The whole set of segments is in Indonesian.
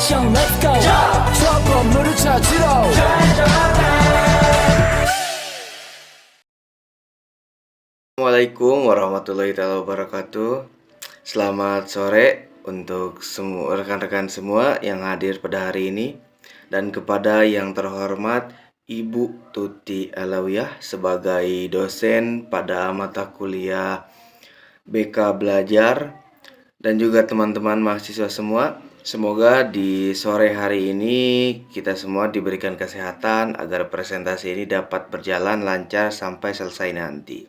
액션 let's go 저 건물을 찾으러 Assalamualaikum warahmatullahi wabarakatuh. Selamat sore untuk semua rekan-rekan semua yang hadir pada hari ini, dan kepada yang terhormat Ibu Tuti Alawiyah sebagai dosen pada mata kuliah BK Belajar, dan juga teman-teman mahasiswa semua. Semoga di sore hari ini kita semua diberikan kesehatan agar presentasi ini dapat berjalan lancar sampai selesai nanti.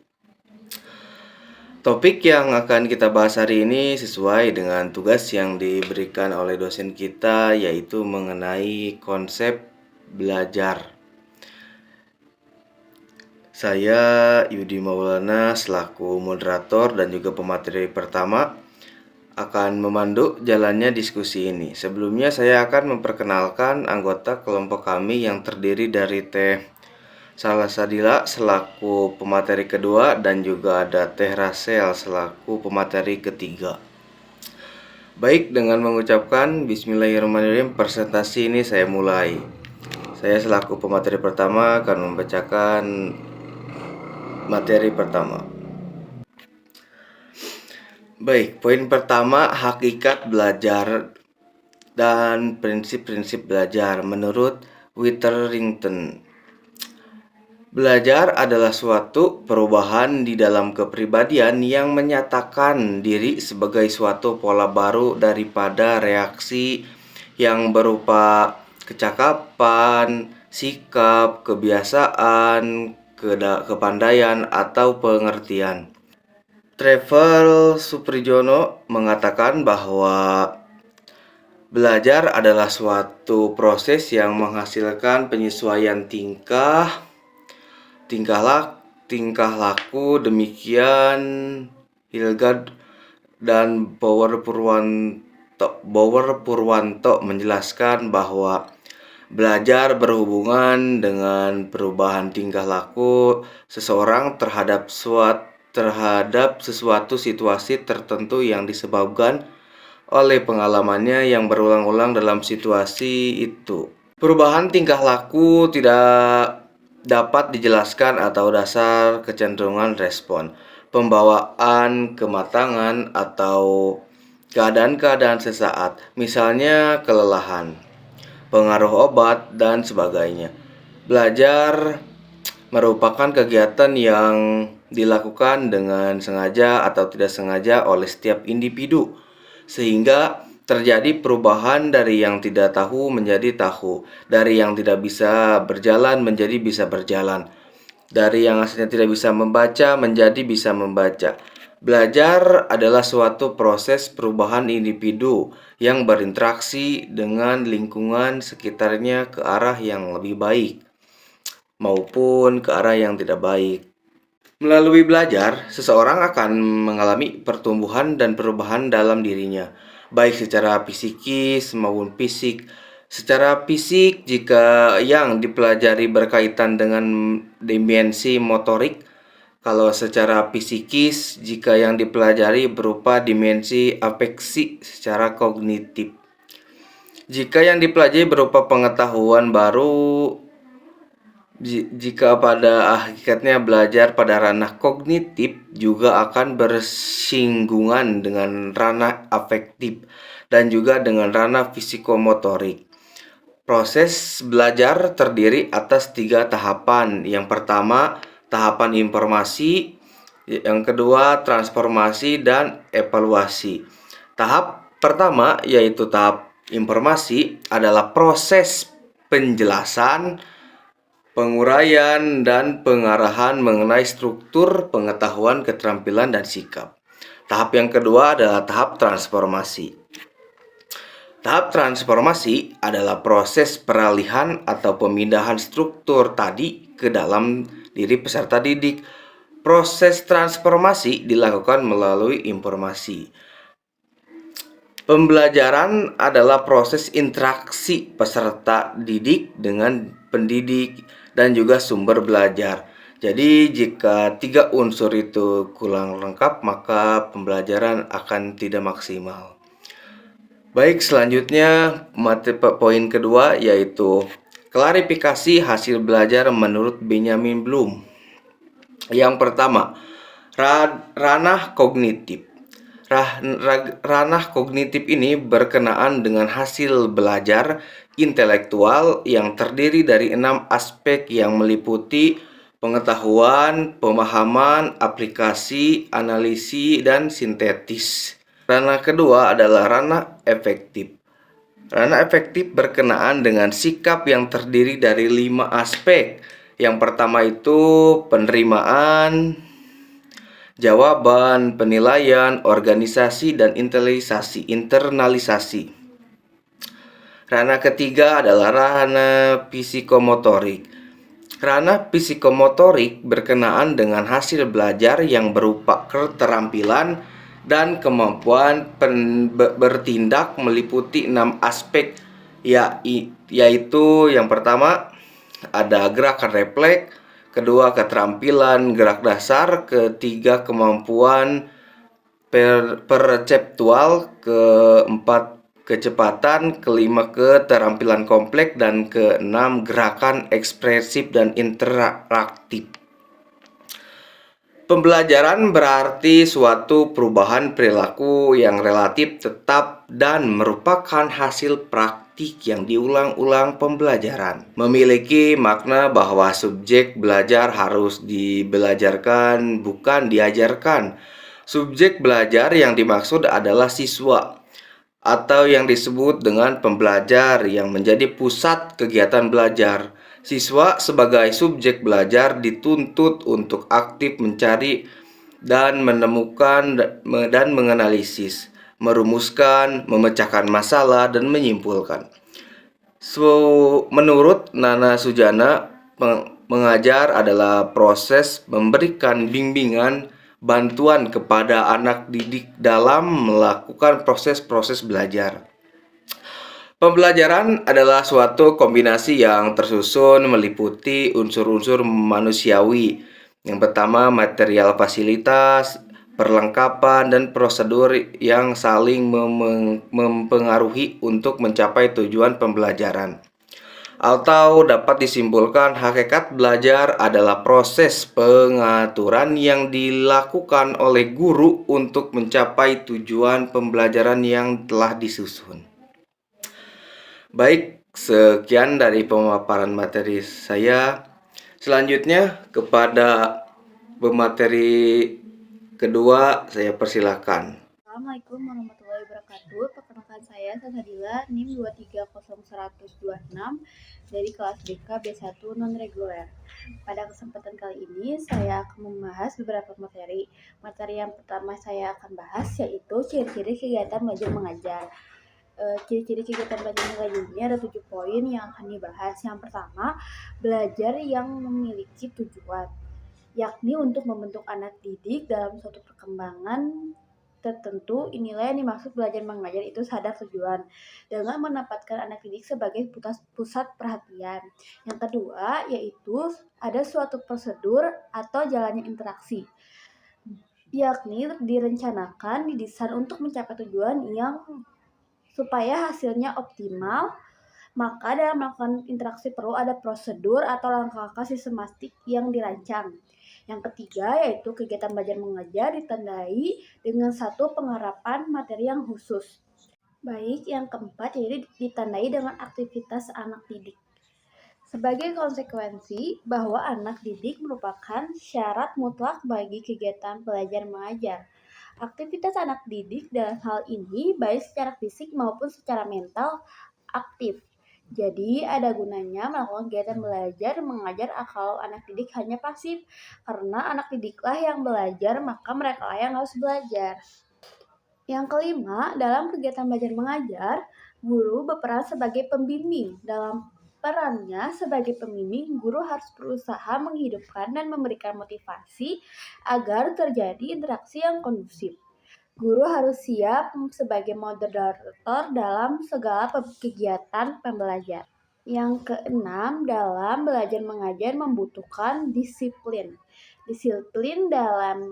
Topik yang akan kita bahas hari ini sesuai dengan tugas yang diberikan oleh dosen kita, yaitu mengenai konsep belajar. Saya Yudi Maulana selaku moderator dan juga pemateri pertama akan memandu jalannya diskusi ini. Sebelumnya saya akan memperkenalkan anggota kelompok kami yang terdiri dari Teh Salasadila selaku pemateri kedua dan juga ada Teh Rasel selaku pemateri ketiga. Baik, dengan mengucapkan Bismillahirrahmanirrahim, presentasi ini saya mulai. Saya selaku pemateri pertama akan membacakan materi pertama. Baik, poin pertama, hakikat belajar dan prinsip-prinsip belajar menurut Witherington. Belajar adalah suatu perubahan di dalam kepribadian yang menyatakan diri sebagai suatu pola baru daripada reaksi yang berupa kecakapan, sikap, kebiasaan, kepandaian, atau pengertian. Trevor Suprijono mengatakan bahwa belajar adalah suatu proses yang menghasilkan penyesuaian tingkah laku. Demikian Hilgard dan Bauer Purwanto menjelaskan bahwa belajar berhubungan dengan perubahan tingkah laku seseorang terhadap sesuatu situasi tertentu yang disebabkan oleh pengalamannya yang berulang-ulang dalam situasi itu. Perubahan tingkah laku tidak dapat dijelaskan atau dasar kecenderungan respon, pembawaan, kematangan, atau keadaan-keadaan sesaat, misalnya kelelahan, pengaruh obat, dan sebagainya. Belajar merupakan kegiatan yang dilakukan dengan sengaja atau tidak sengaja oleh setiap individu, sehingga terjadi perubahan dari yang tidak tahu menjadi tahu, dari yang tidak bisa berjalan menjadi bisa berjalan, dari yang asalnya tidak bisa membaca menjadi bisa membaca. Belajar adalah suatu proses perubahan individu yang berinteraksi dengan lingkungan sekitarnya ke arah yang lebih baik maupun ke arah yang tidak baik. Melalui belajar, seseorang akan mengalami pertumbuhan dan perubahan dalam dirinya, baik secara psikis maupun fisik. Secara fisik, jika yang dipelajari berkaitan dengan dimensi motorik, kalau secara psikis, jika yang dipelajari berupa dimensi afeksi secara kognitif. Jika yang dipelajari berupa pengetahuan baru, jika pada hakikatnya belajar pada ranah kognitif juga akan bersinggungan dengan ranah afektif dan juga dengan ranah fisikomotorik. Proses belajar terdiri atas 3 tahapan. Yang pertama, tahapan informasi. Yang kedua, transformasi dan evaluasi. Tahap pertama, yaitu tahap informasi, adalah proses penjelasan, penguraian, dan pengarahan mengenai struktur pengetahuan, keterampilan, dan sikap. Tahap yang kedua adalah tahap transformasi. Tahap transformasi adalah proses peralihan atau pemindahan struktur tadi ke dalam diri peserta didik. Proses transformasi dilakukan melalui informasi. Pembelajaran adalah proses interaksi peserta didik dengan pendidik dan juga sumber belajar. Jadi jika 3 unsur itu kurang lengkap, maka pembelajaran akan tidak maksimal. Baik, selanjutnya poin kedua yaitu klarifikasi hasil belajar menurut Benjamin Bloom. Yang pertama, ranah kognitif. Ranah kognitif ini berkenaan dengan hasil belajar intelektual yang terdiri dari 6 aspek yang meliputi pengetahuan, pemahaman, aplikasi, analisis, dan sintetis. Ranah kedua adalah ranah efektif. Ranah efektif berkenaan dengan sikap yang terdiri dari 5 aspek. Yang pertama itu penerimaan, jawaban, penilaian, organisasi, dan internalisasi. Ranah ketiga adalah ranah psikomotorik. Ranah psikomotorik berkenaan dengan hasil belajar yang berupa keterampilan dan kemampuan bertindak meliputi 6 aspek, yaitu yang pertama ada gerakan refleks, kedua keterampilan gerak dasar, ketiga kemampuan perseptual, keempat kecepatan, kelima keterampilan kompleks, dan keenam gerakan ekspresif dan interaktif. Pembelajaran berarti suatu perubahan perilaku yang relatif tetap dan merupakan hasil praktik yang diulang-ulang pembelajaran. Memiliki makna bahwa subjek belajar harus dibelajarkan, bukan diajarkan. Subjek belajar yang dimaksud adalah siswa atau yang disebut dengan pembelajar yang menjadi pusat kegiatan belajar. Siswa sebagai subjek belajar dituntut untuk aktif mencari dan menemukan dan menganalisis, merumuskan, memecahkan masalah, dan menyimpulkan. Menurut Nana Sujana, mengajar adalah proses memberikan bimbingan, bantuan kepada anak didik dalam melakukan proses-proses belajar. Pembelajaran adalah suatu kombinasi yang tersusun meliputi unsur-unsur manusiawi. Yang pertama, material fasilitas, perlengkapan, dan prosedur yang saling mempengaruhi untuk mencapai tujuan pembelajaran. Atau dapat disimpulkan, hakikat belajar adalah proses pengaturan yang dilakukan oleh guru untuk mencapai tujuan pembelajaran yang telah disusun. Baik, sekian dari pemaparan materi saya. Selanjutnya kepada pemateri kedua, saya persilahkan. Assalamualaikum warahmatullahi wabarakatuh. Perkenalkan saya Sasadila NIM 2301126 dari kelas BK B1 non-reguler. Pada kesempatan kali ini saya akan membahas beberapa materi. Materi yang pertama saya akan bahas yaitu ciri-ciri kegiatan belajar mengajar. Ciri-ciri kegiatan belajar mengajar ini ada 7 poin yang akan dibahas. Yang pertama, belajar yang memiliki tujuan, yakni untuk membentuk anak didik dalam suatu perkembangan tertentu. Inilah yang dimaksud belajar mengajar itu sadar tujuan dengan menempatkan anak didik sebagai pusat perhatian. Yang kedua yaitu ada suatu prosedur atau jalannya interaksi, yakni direncanakan, didesain untuk mencapai tujuan yang supaya hasilnya optimal. Maka dalam melakukan interaksi perlu ada prosedur atau langkah-langkah sistematik yang dirancang. Yang ketiga yaitu kegiatan belajar mengajar ditandai dengan satu penggarapan materi yang khusus. Baik, yang keempat yaitu ditandai dengan aktivitas anak didik. Sebagai konsekuensi bahwa anak didik merupakan syarat mutlak bagi kegiatan belajar mengajar. Aktivitas anak didik dalam hal ini baik secara fisik maupun secara mental aktif. Jadi ada gunanya melakukan kegiatan belajar mengajar kalau anak didik hanya pasif. Karena anak didiklah yang belajar, maka mereka lah yang harus belajar. Yang kelima, dalam kegiatan belajar mengajar, guru berperan sebagai pembimbing. Dalam perannya sebagai pembimbing, guru harus berusaha menghidupkan dan memberikan motivasi agar terjadi interaksi yang kondusif. Guru harus siap sebagai moderator dalam segala kegiatan pembelajaran. Yang keenam, dalam belajar mengajar membutuhkan disiplin. Disiplin dalam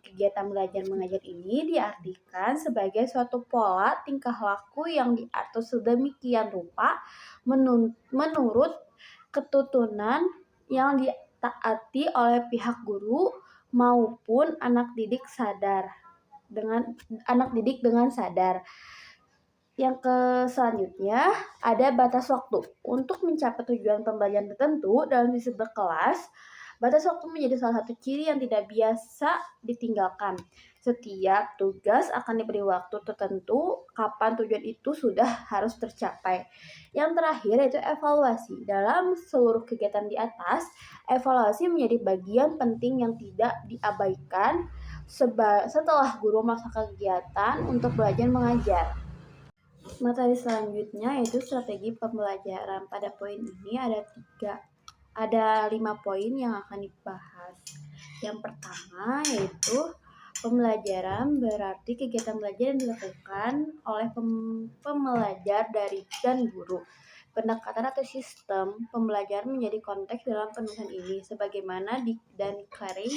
Kegiatan belajar mengajar ini diartikan sebagai suatu pola tingkah laku yang diatur sedemikian rupa menurut ketutunan yang ditaati oleh pihak guru maupun anak didik dengan sadar. Yang selanjutnya ada batas waktu. Untuk mencapai tujuan pembelajaran tertentu dalam sistem berkelas, batas waktu menjadi salah satu ciri yang tidak biasa ditinggalkan. Setiap tugas akan diberi waktu tertentu kapan tujuan itu sudah harus tercapai. Yang terakhir yaitu evaluasi. Dalam seluruh kegiatan di atas, evaluasi menjadi bagian penting yang tidak diabaikan setelah guru melaksanakan kegiatan untuk belajar mengajar. Materi selanjutnya yaitu strategi pembelajaran. Pada poin ini ada 5 poin yang akan dibahas. Yang pertama yaitu pembelajaran berarti kegiatan belajar yang dilakukan oleh pembelajar dan guru. Pendekatan atau sistem pembelajaran menjadi konteks dalam penulisan ini sebagaimana dan Clary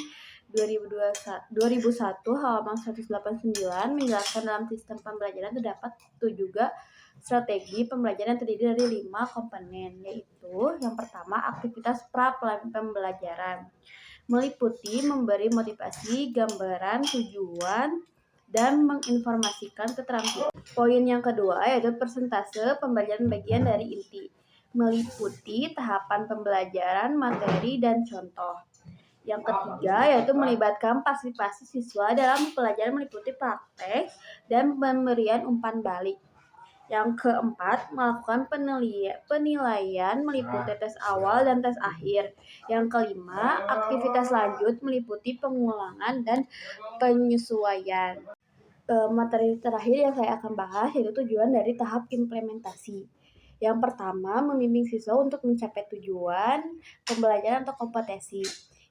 2001 halaman 189 menjelaskan dalam sistem pembelajaran terdapat juga strategi pembelajaran yang terdiri dari 5 komponen, yaitu yang pertama aktivitas pra-pembelajaran meliputi memberi motivasi, gambaran, tujuan, dan menginformasikan keterampilan. Poin yang kedua yaitu persentase pembelajaran bagian dari inti, meliputi tahapan pembelajaran, materi, dan contoh. Yang ketiga yaitu melibatkan partisipasi siswa dalam pelajaran meliputi praktek dan pemberian umpan balik. Yang keempat, melakukan penilaian meliputi tes awal dan tes akhir. Yang kelima, aktivitas lanjut meliputi pengulangan dan penyesuaian. Materi terakhir yang saya akan bahas yaitu tujuan dari tahap implementasi. Yang pertama, membimbing siswa untuk mencapai tujuan pembelajaran atau kompetensi.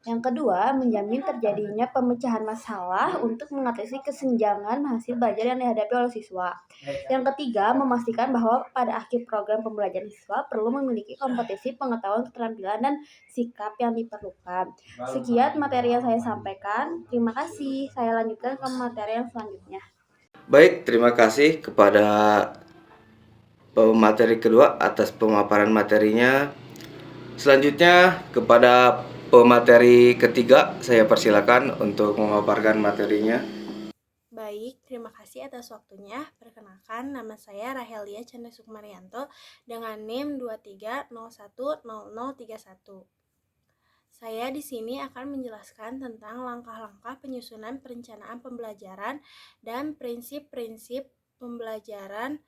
Yang kedua, menjamin terjadinya pemecahan masalah untuk mengatasi kesenjangan hasil belajar yang dihadapi oleh siswa. Yang ketiga, memastikan bahwa pada akhir program pembelajaran siswa perlu memiliki kompetensi, pengetahuan, keterampilan, dan sikap yang diperlukan. Sekian materi yang saya sampaikan. Terima kasih. Saya lanjutkan ke materi yang selanjutnya. Baik, terima kasih kepada pemateri kedua atas pemaparan materinya. Selanjutnya kepada pemateri ketiga, saya persilakan untuk memaparkan materinya. Baik, terima kasih atas waktunya. Perkenalkan, nama saya Rahelia Chandra Sukmarianto dengan NIM 23010031. Saya di sini akan menjelaskan tentang langkah-langkah penyusunan perencanaan pembelajaran dan prinsip-prinsip pembelajaran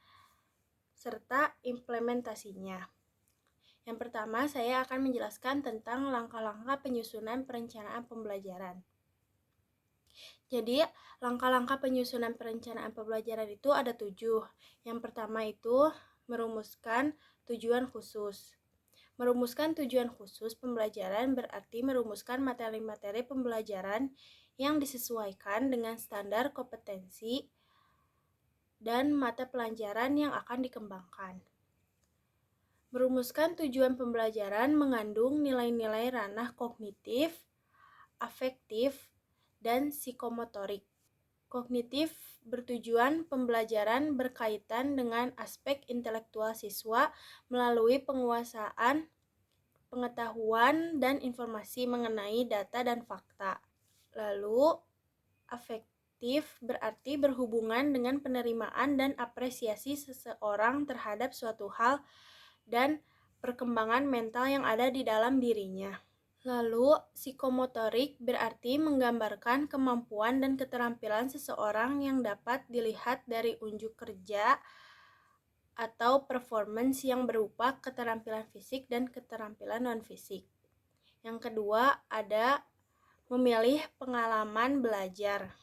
serta implementasinya. Yang pertama, saya akan menjelaskan tentang langkah-langkah penyusunan perencanaan pembelajaran. Jadi, langkah-langkah penyusunan perencanaan pembelajaran itu ada 7. Yang pertama itu merumuskan tujuan khusus. Merumuskan tujuan khusus pembelajaran berarti merumuskan materi-materi pembelajaran yang disesuaikan dengan standar kompetensi dan mata pelajaran yang akan dikembangkan. Merumuskan tujuan pembelajaran mengandung nilai-nilai ranah kognitif, afektif, dan psikomotorik. Kognitif bertujuan pembelajaran berkaitan dengan aspek intelektual siswa melalui penguasaan pengetahuan dan informasi mengenai data dan fakta. Lalu, afektif berarti berhubungan dengan penerimaan dan apresiasi seseorang terhadap suatu hal dan perkembangan mental yang ada di dalam dirinya. Lalu, psikomotorik berarti menggambarkan kemampuan dan keterampilan seseorang yang dapat dilihat dari unjuk kerja atau performance yang berupa keterampilan fisik dan keterampilan non-fisik. Yang kedua, ada memilih pengalaman belajar.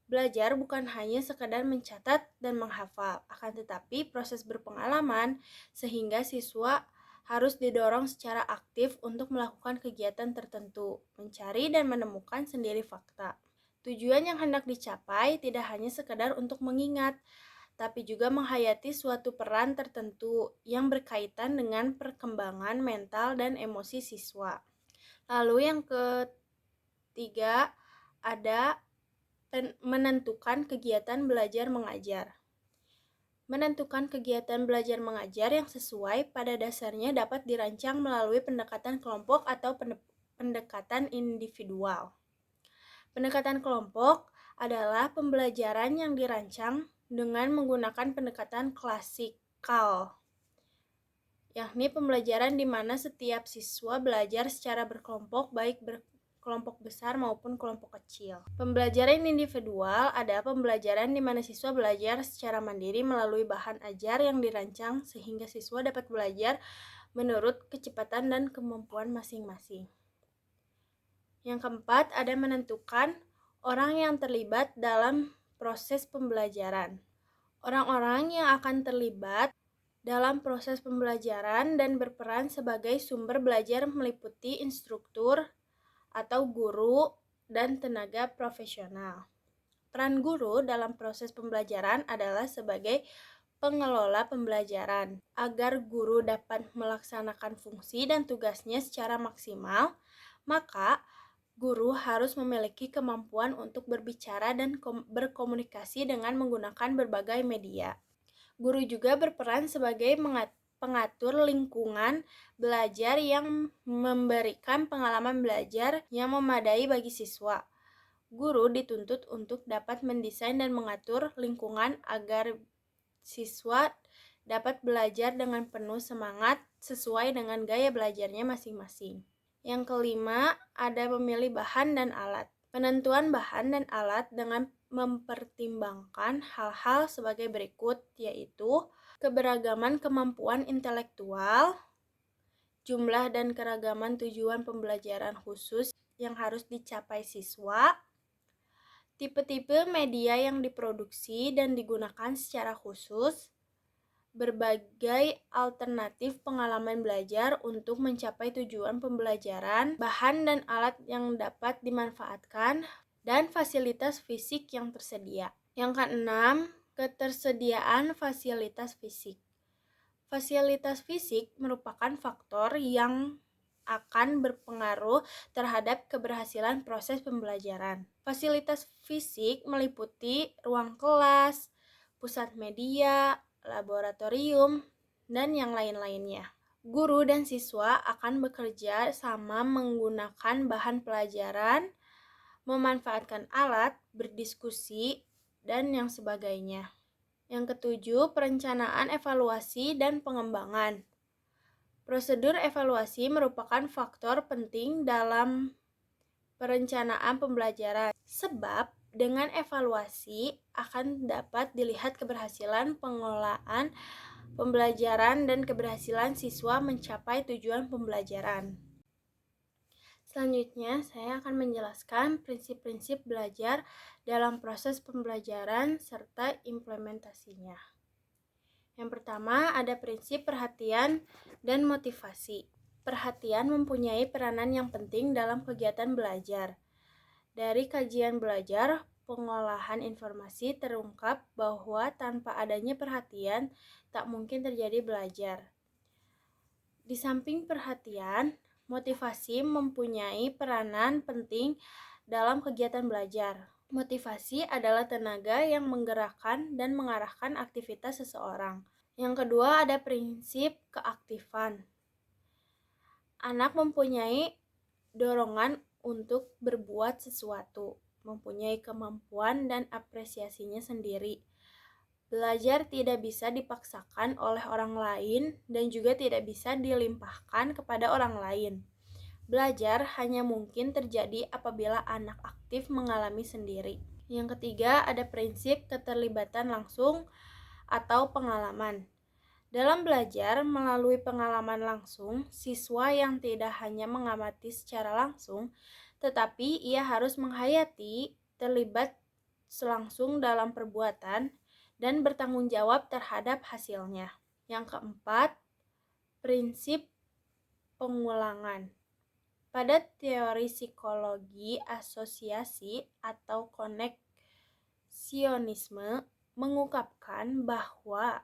Belajar bukan hanya sekedar mencatat dan menghafal, akan tetapi proses berpengalaman sehingga siswa harus didorong secara aktif untuk melakukan kegiatan tertentu, mencari dan menemukan sendiri fakta. Tujuan yang hendak dicapai tidak hanya sekedar untuk mengingat, tapi juga menghayati suatu peran tertentu yang berkaitan dengan perkembangan mental dan emosi siswa. Lalu yang ketiga ada menentukan kegiatan belajar mengajar. Menentukan kegiatan belajar mengajar yang sesuai pada dasarnya dapat dirancang melalui pendekatan kelompok atau pendekatan individual. Pendekatan kelompok adalah pembelajaran yang dirancang dengan menggunakan pendekatan klasikal, yakni pembelajaran di mana setiap siswa belajar secara berkelompok, baik kelompok besar maupun kelompok kecil. Pembelajaran individual adalah pembelajaran di mana siswa belajar secara mandiri melalui bahan ajar yang dirancang sehingga siswa dapat belajar menurut kecepatan dan kemampuan masing-masing. Yang keempat, ada menentukan orang yang terlibat dalam proses pembelajaran. Orang-orang yang akan terlibat dalam proses pembelajaran dan berperan sebagai sumber belajar meliputi instruktur atau guru dan tenaga profesional. Peran guru dalam proses pembelajaran adalah sebagai pengelola pembelajaran. Agar guru dapat melaksanakan fungsi dan tugasnya secara maksimal, maka guru harus memiliki kemampuan untuk berbicara dan berkomunikasi dengan menggunakan berbagai media. Guru juga berperan sebagai pengatur lingkungan belajar yang memberikan pengalaman belajar yang memadai bagi siswa. Guru dituntut untuk dapat mendesain dan mengatur lingkungan agar siswa dapat belajar dengan penuh semangat sesuai dengan gaya belajarnya masing-masing. Yang kelima, ada memilih bahan dan alat. Penentuan bahan dan alat dengan mempertimbangkan hal-hal sebagai berikut, yaitu keberagaman kemampuan intelektual, jumlah dan keragaman tujuan pembelajaran khusus yang harus dicapai siswa, tipe-tipe media yang diproduksi dan digunakan secara khusus, berbagai alternatif pengalaman belajar untuk mencapai tujuan pembelajaran, bahan dan alat yang dapat dimanfaatkan, dan fasilitas fisik yang tersedia. Yang keenam, ketersediaan fasilitas fisik. Fasilitas fisik merupakan faktor yang akan berpengaruh terhadap keberhasilan proses pembelajaran. Fasilitas fisik meliputi ruang kelas, pusat media, laboratorium, dan yang lain-lainnya. Guru dan siswa akan bekerja sama menggunakan bahan pelajaran, memanfaatkan alat, berdiskusi, dan yang sebagainya. Yang ketujuh, perencanaan, evaluasi, dan pengembangan. Prosedur evaluasi merupakan faktor penting dalam perencanaan pembelajaran, sebab dengan evaluasi akan dapat dilihat keberhasilan pengelolaan pembelajaran dan keberhasilan siswa mencapai tujuan pembelajaran. Selanjutnya, saya akan menjelaskan prinsip-prinsip belajar dalam proses pembelajaran serta implementasinya. Yang pertama, ada prinsip perhatian dan motivasi. Perhatian mempunyai peranan yang penting dalam kegiatan belajar. Dari kajian belajar, pengolahan informasi terungkap bahwa tanpa adanya perhatian, tak mungkin terjadi belajar. Di samping perhatian, motivasi mempunyai peranan penting dalam kegiatan belajar. Motivasi adalah tenaga yang menggerakkan dan mengarahkan aktivitas seseorang. Yang kedua, ada prinsip keaktifan. Anak mempunyai dorongan untuk berbuat sesuatu, mempunyai kemampuan dan apresiasinya sendiri. Belajar tidak bisa dipaksakan oleh orang lain dan juga tidak bisa dilimpahkan kepada orang lain. Belajar hanya mungkin terjadi apabila anak aktif mengalami sendiri. Yang ketiga, ada prinsip keterlibatan langsung atau pengalaman. Dalam belajar melalui pengalaman langsung, siswa yang tidak hanya mengamati secara langsung, tetapi ia harus menghayati, terlibat langsung dalam perbuatan, dan bertanggung jawab terhadap hasilnya. Yang keempat, prinsip pengulangan. Pada teori psikologi asosiasi atau koneksionisme mengungkapkan bahwa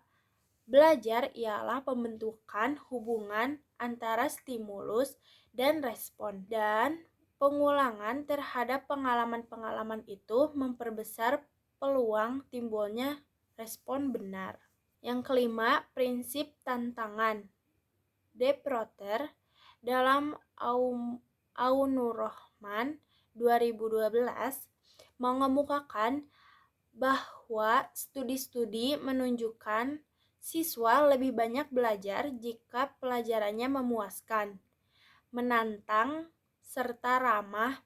belajar ialah pembentukan hubungan antara stimulus dan respon, dan Pengulangan terhadap pengalaman-pengalaman itu memperbesar peluang timbulnya respon benar. Yang kelima, prinsip tantangan. De Proter dalam Aunur Rahman 2012 mengemukakan bahwa studi-studi menunjukkan siswa lebih banyak belajar jika pelajarannya memuaskan, menantang, serta ramah,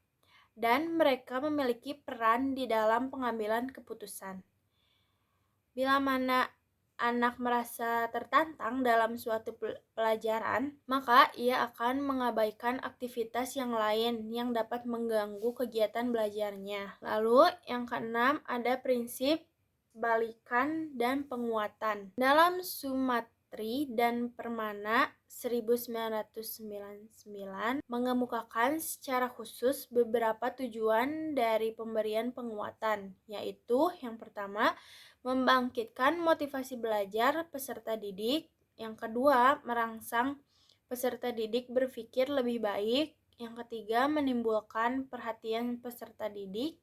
dan mereka memiliki peran di dalam pengambilan keputusan. Bila mana anak merasa tertantang dalam suatu pelajaran, maka ia akan mengabaikan aktivitas yang lain yang dapat mengganggu kegiatan belajarnya. Lalu yang keenam, ada prinsip balikan dan penguatan. Dalam Sumatri dan Permana 1999 mengemukakan secara khusus beberapa tujuan dari pemberian penguatan, yaitu yang pertama, membangkitkan motivasi belajar peserta didik. Yang kedua, merangsang peserta didik berpikir lebih baik. Yang ketiga, menimbulkan perhatian peserta didik.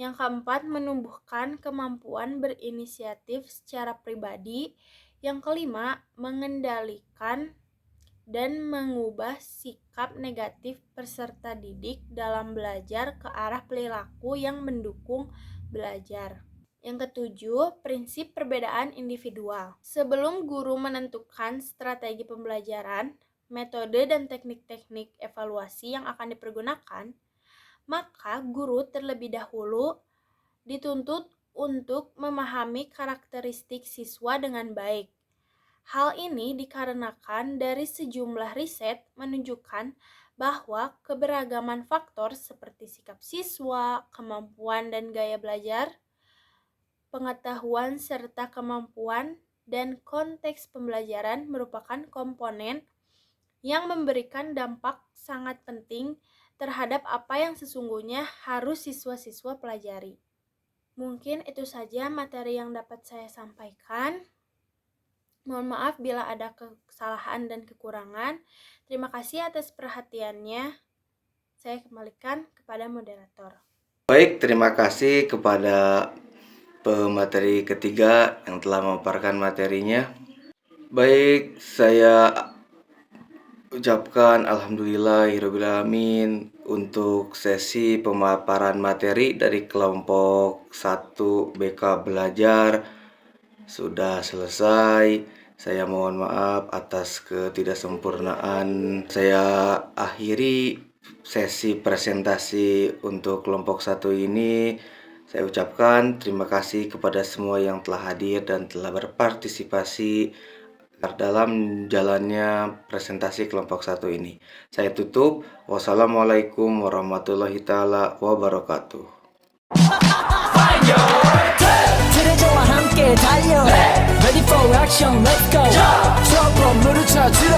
Yang keempat, menumbuhkan kemampuan berinisiatif secara pribadi. Yang kelima, mengendalikan dan mengubah sikap negatif peserta didik dalam belajar ke arah perilaku yang mendukung belajar. Yang ketujuh, prinsip perbedaan individual. Sebelum guru menentukan strategi pembelajaran, metode dan teknik-teknik evaluasi yang akan dipergunakan, maka guru terlebih dahulu dituntut untuk memahami karakteristik siswa dengan baik. Hal ini dikarenakan dari sejumlah riset menunjukkan bahwa keberagaman faktor seperti sikap siswa, kemampuan dan gaya belajar, pengetahuan serta kemampuan, dan konteks pembelajaran merupakan komponen yang memberikan dampak sangat penting terhadap apa yang sesungguhnya harus siswa-siswa pelajari. Mungkin itu saja materi yang dapat saya sampaikan. Mohon maaf bila ada kesalahan dan kekurangan. Terima kasih atas perhatiannya. Saya kembalikan kepada moderator. Baik, terima kasih kepada pemateri ketiga yang telah memaparkan materinya. Baik, saya ucapkan alhamdulillahirrahmanirrahim untuk sesi pemaparan materi dari kelompok 1 BK Belajar sudah selesai. Saya mohon maaf atas ketidaksempurnaan. Saya akhiri sesi presentasi untuk kelompok 1 ini. Saya ucapkan terima kasih kepada semua yang telah hadir dan telah berpartisipasi dalam jalannya presentasi kelompok 1 ini. Saya tutup. Wassalamualaikum warahmatullahi taala wabarakatuh. 트레저와 함께 달려 Ready for action, let's go 저 건물을 찾으러